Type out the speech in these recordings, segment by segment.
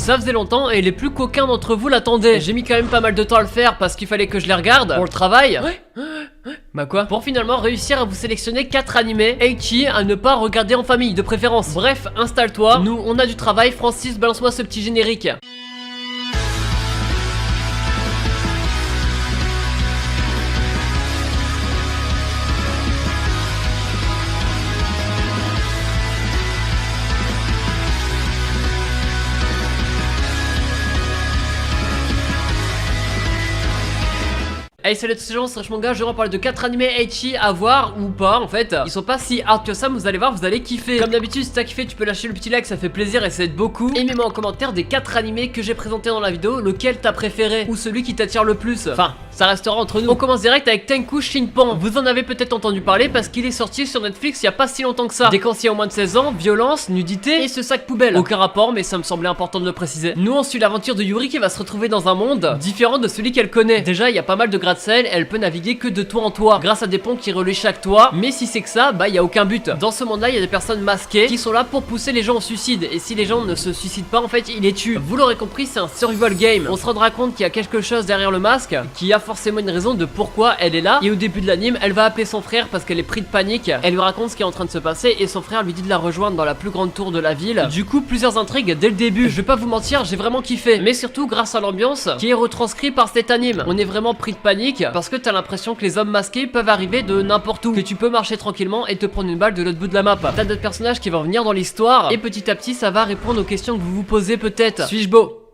Ça faisait longtemps et les plus coquins d'entre vous l'attendaient. J'ai mis quand même pas mal de temps à le faire parce qu'il fallait que je les regarde pour le travail. Bah quoi? Pour finalement réussir à vous sélectionner 4 animés Eiichi à ne pas regarder en famille de préférence. Bref, installe-toi, nous on a du travail. Francis, balance-moi ce petit générique. Hey salut à tous les gens, c'est Rachmanga, je vais parler de 4 animés Eiichi à voir ou pas en fait. Ils sont pas si hard que ça, mais vous allez voir, vous allez kiffer. Comme d'habitude, si t'as kiffé, tu peux lâcher le petit like, ça fait plaisir et ça aide beaucoup. Et mets-moi en commentaire des 4 animés que j'ai présentés dans la vidéo, lequel t'as préféré ou celui qui t'attire le plus. Enfin, ça restera entre nous. On commence direct avec Tenku Shinpan. Vous en avez peut-être entendu parler parce qu'il est sorti sur Netflix il y a pas si longtemps que ça. Des conseillers au moins de 16 ans, violence, nudité et ce sac poubelle. Aucun rapport, mais ça me semblait important de le préciser. Nous on suit l'aventure de Yuri qui va se retrouver dans un monde différent de celui qu'elle connaît. Déjà, il y a pas mal de gratte-ciel, elle peut naviguer que de toit en toit grâce à des ponts qui relient chaque toit, mais si c'est que ça, bah il y a aucun but. Dans ce monde là il y a des personnes masquées qui sont là pour pousser les gens au suicide, et si les gens ne se suicident pas en fait ils les tuent. Vous l'aurez compris, c'est un survival game. On se rendra compte qu'il y a quelque chose derrière le masque, qui a forcément une raison de pourquoi elle est là, et au début de l'anime elle va appeler son frère parce qu'elle est prise de panique. Elle lui raconte ce qui est en train de se passer et son frère lui dit de la rejoindre dans la plus grande tour de la ville. Du coup plusieurs intrigues dès le début. Je vais pas vous mentir, j'ai vraiment kiffé, mais surtout grâce à l'ambiance qui est retranscrite par cet anime. On est vraiment pris de panique parce que t'as l'impression que les hommes masqués peuvent arriver de n'importe où, que tu peux marcher tranquillement et te prendre une balle de l'autre bout de la map. T'as d'autres personnages qui vont venir dans l'histoire et petit à petit ça va répondre aux questions que vous vous posez peut-être. Suis-je beau?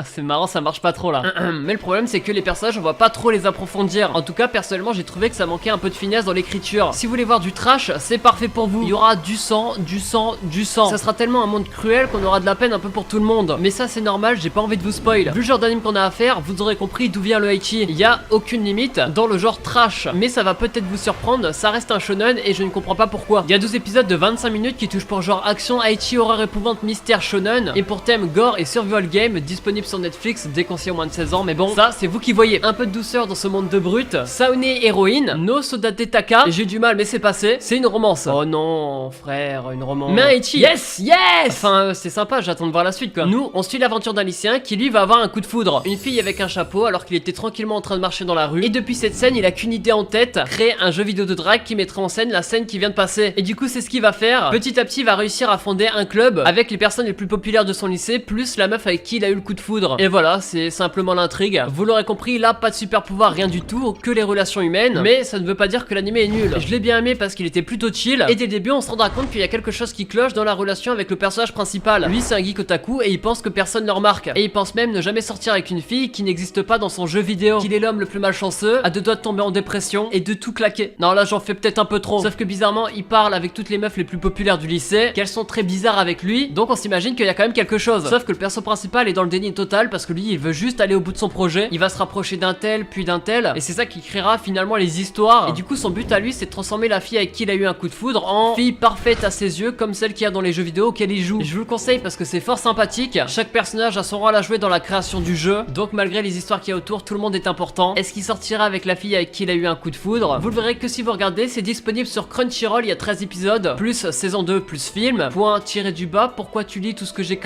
C'est marrant, ça marche pas trop là. Mais le problème c'est que les personnages on va pas trop les approfondir. En tout cas personnellement j'ai trouvé que ça manquait un peu de finesse dans l'écriture. Si vous voulez voir du trash, c'est parfait pour vous. Il y aura du sang, du sang, du sang. Ça sera tellement un monde cruel qu'on aura de la peine un peu pour tout le monde. Mais ça c'est normal, j'ai pas envie de vous spoil. Vu le genre d'anime qu'on a à faire, vous aurez compris d'où vient le Eiichi. Il y a aucune limite dans le genre trash. Mais ça va peut-être vous surprendre, ça reste un shonen et je ne comprends pas pourquoi. Il y a 12 épisodes de 25 minutes qui touchent pour genre action, Eiichi, horreur épouvante, mystère, shonen. Et pour thème gore et survival game, disponible sur Netflix, déconseillé au moins de 16 ans, mais bon, ça c'est vous qui voyez. Un peu de douceur dans ce monde de brut. Saone héroïne, no Sodate Taka. J'ai du mal mais c'est passé, c'est une romance. Oh non frère, une romance. Mais Eiichi, yes, yes. Enfin c'est sympa, j'attends de voir la suite quoi. Nous on suit l'aventure d'un lycéen qui lui va avoir un coup de foudre. Une fille avec un chapeau alors qu'il était tranquillement en train de marcher dans la rue. Et depuis cette scène il a qu'une idée en tête, créer un jeu vidéo de drague qui mettrait en scène la scène qui vient de passer. Et du coup c'est ce qu'il va faire. Petit à petit il va réussir à fonder un club avec les personnes les plus populaires de son lycée plus la meuf avec qui il a eu le coup de foudre. Et voilà, c'est simplement l'intrigue. Vous l'aurez compris, là pas de super pouvoir, rien du tout, que les relations humaines. Mais ça ne veut pas dire que l'anime est nul. Je l'ai bien aimé parce qu'il était plutôt chill. Et dès le début on se rendra compte qu'il y a quelque chose qui cloche dans la relation avec le personnage principal. Lui c'est un geek otaku et il pense que personne ne remarque. Et il pense même ne jamais sortir avec une fille qui n'existe pas dans son jeu vidéo. Qu'il est l'homme le plus malchanceux, à deux doigts de tomber en dépression et de tout claquer. Non là j'en fais peut-être un peu trop. Sauf que bizarrement il parle avec toutes les meufs les plus populaires du lycée, qu'elles sont très bizarres avec lui. Donc on s'imagine qu'il y a quand même quelque chose. Sauf que le perso principal est dans le déni total parce que lui il veut juste aller au bout de son projet. Il va se rapprocher d'un tel puis d'un tel et c'est ça qui créera finalement les histoires. Et du coup son but à lui c'est de transformer la fille avec qui il a eu un coup de foudre en fille parfaite à ses yeux comme celle qu'il y a dans les jeux vidéo auxquels il joue. Et je vous le conseille parce que c'est fort sympathique. Chaque personnage a son rôle à jouer dans la création du jeu. Donc malgré les histoires qu'il y a autour, tout le monde est important. Est-ce qu'il sortira avec la fille avec qui il a eu un coup de foudre? Vous le verrez que si vous regardez, c'est disponible sur Crunchyroll, il y a 13 épisodes plus saison 2 plus film. Point tiré du bas, pourquoi tu lis tout ce que j'ai.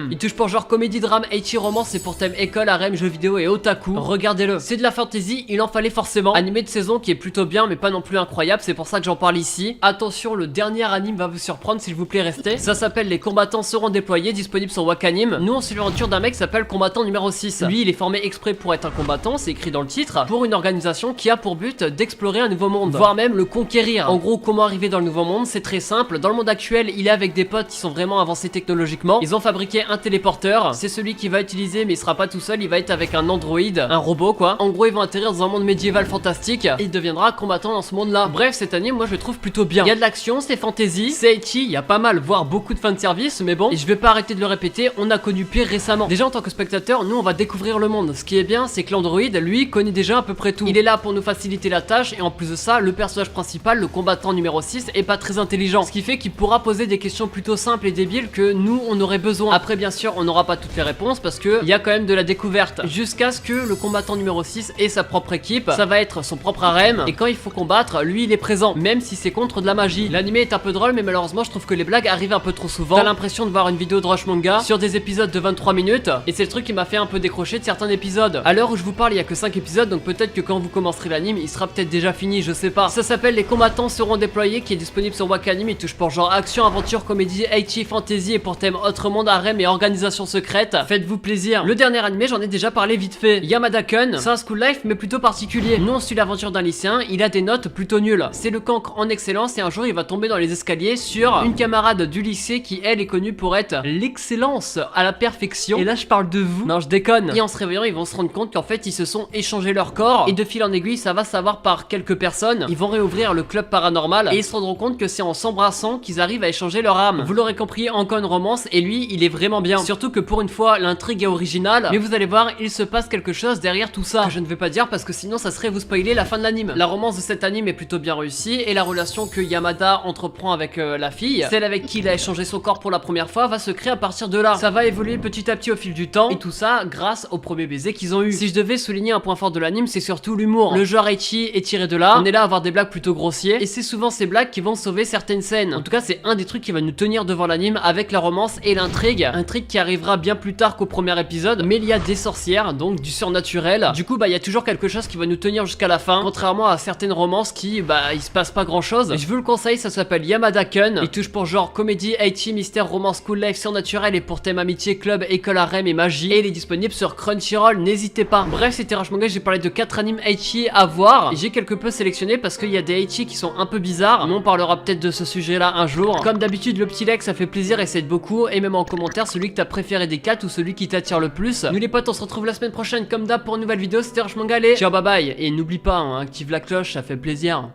Il touche pour genre comédie drame, Eiichi romance, c'est pour thème école, harem, jeux vidéo et otaku. Regardez-le, c'est de la fantasy, il en fallait forcément. Animé de saison qui est plutôt bien mais pas non plus incroyable, c'est pour ça que j'en parle ici. Attention, le dernier anime va vous surprendre, s'il vous plaît restez. Ça s'appelle Les combattants seront déployés, disponible sur Wakanim. Nous on suit l'aventure d'un mec qui s'appelle combattant numéro 6. Lui il est formé exprès pour être un combattant, c'est écrit dans le titre, pour une organisation qui a pour but d'explorer un nouveau monde, voire même le conquérir. En gros, comment arriver dans le nouveau monde? C'est très simple. Dans le monde actuel, il est avec des potes qui sont vraiment avancés technologiquement. Ils ont fabriqué un téléporteur, c'est celui qui va utiliser mais il sera pas tout seul, il va être avec un androïde, un robot quoi. En gros ils vont atterrir dans un monde médiéval fantastique et il deviendra combattant dans ce monde là. Bref, cet anime moi je le trouve plutôt bien. Il y a de l'action, c'est fantasy, c'est Eiichi, il y a pas mal voire beaucoup de fanservice, mais bon, et je vais pas arrêter de le répéter, on a connu pire récemment. Déjà en tant que spectateur, nous on va découvrir le monde. Ce qui est bien c'est que l'androïde lui connaît déjà à peu près tout. Il est là pour nous faciliter la tâche et en plus de ça le personnage principal, le combattant numéro 6 est pas très intelligent, ce qui fait qu'il pourra poser des questions plutôt simples et débiles que nous on aurait besoin. Après bien sûr on n'aura pas toutes les réponses parce parce que il y a quand même de la découverte. Jusqu'à ce que le combattant numéro 6 ait sa propre équipe, ça va être son propre harem, et quand il faut combattre, lui il est présent, même si c'est contre de la magie. L'anime est un peu drôle, mais malheureusement je trouve que les blagues arrivent un peu trop souvent. T'as l'impression de voir une vidéo de Rush Manga sur des épisodes de 23 minutes, et c'est le truc qui m'a fait un peu décrocher de certains épisodes. À l'heure où je vous parle, il y a que 5 épisodes, donc peut-être que quand vous commencerez l'anime, il sera peut-être déjà fini, je sais pas. Ça s'appelle Les combattants seront déployés, qui est disponible sur Wakanim. Il touche pour genre action, aventure, comédie, ecchi, fantasy, et pour thème autre monde, harem et organisation secrète. Faites-vous plaisir. Le dernier animé, j'en ai déjà parlé vite fait. Yamada-kun, c'est un school life mais plutôt particulier. Nous on suit l'aventure d'un lycéen, il a des notes plutôt nulles. C'est le cancre en excellence, et un jour il va tomber dans les escaliers sur une camarade du lycée qui elle est connue pour être l'excellence à la perfection. Et là je parle de vous. Non, je déconne. Et en se réveillant, ils vont se rendre compte qu'en fait ils se sont échangés leur corps, et de fil en aiguille, ça va savoir par quelques personnes. Ils vont réouvrir le club paranormal, et ils se rendront compte que c'est en s'embrassant qu'ils arrivent à échanger leur âme. Vous l'aurez compris, encore une romance, et lui il est vraiment bien. Surtout que pour une fois l'intrigue est originale, mais vous allez voir, il se passe quelque chose derrière tout ça que je ne vais pas dire parce que sinon ça serait vous spoiler la fin de l'anime. La romance de cet anime est plutôt bien réussie, et la relation que Yamada entreprend avec la fille, celle avec qui il a échangé son corps pour la première fois, va se créer à partir de là. Ça va évoluer petit à petit au fil du temps, et tout ça grâce au premier baiser qu'ils ont eu. Si je devais souligner un point fort de l'anime, c'est surtout l'humour. Le genre ecchi est tiré de là. On est là à avoir des blagues plutôt grossiers, et c'est souvent ces blagues qui vont sauver certaines scènes. En tout cas, c'est un des trucs qui va nous tenir devant l'anime avec la romance et l'intrigue. Intrigue qui arrivera bien plus tard qu'au premier épisode, mais il y a des sorcières, donc du surnaturel. Du coup, il y a toujours quelque chose qui va nous tenir jusqu'à la fin, contrairement à certaines romances qui, il se passe pas grand chose. Je vous le conseille, ça s'appelle Yamada-kun. Il touche pour genre comédie, ecchi, mystère, romance, cool life, surnaturel, et pour thème amitié, club, école, harem et magie. Et il est disponible sur Crunchyroll, n'hésitez pas. Bref, c'était Rush Manga, j'ai parlé de 4 animes ecchi à voir. J'ai quelque peu sélectionné parce qu'il y a des ecchi qui sont un peu bizarres, mais on parlera peut-être de ce sujet là un jour. Comme d'habitude, le petit like ça fait plaisir et ça aide beaucoup, et même en commentaire celui que t'as préféré des 4 ou celui qui t'attire le plus. Nous les potes, on se retrouve la semaine prochaine comme d'hab pour une nouvelle vidéo. C'était Rush Manga, allez, ciao, bye bye, et n'oublie pas, active la cloche, ça fait plaisir.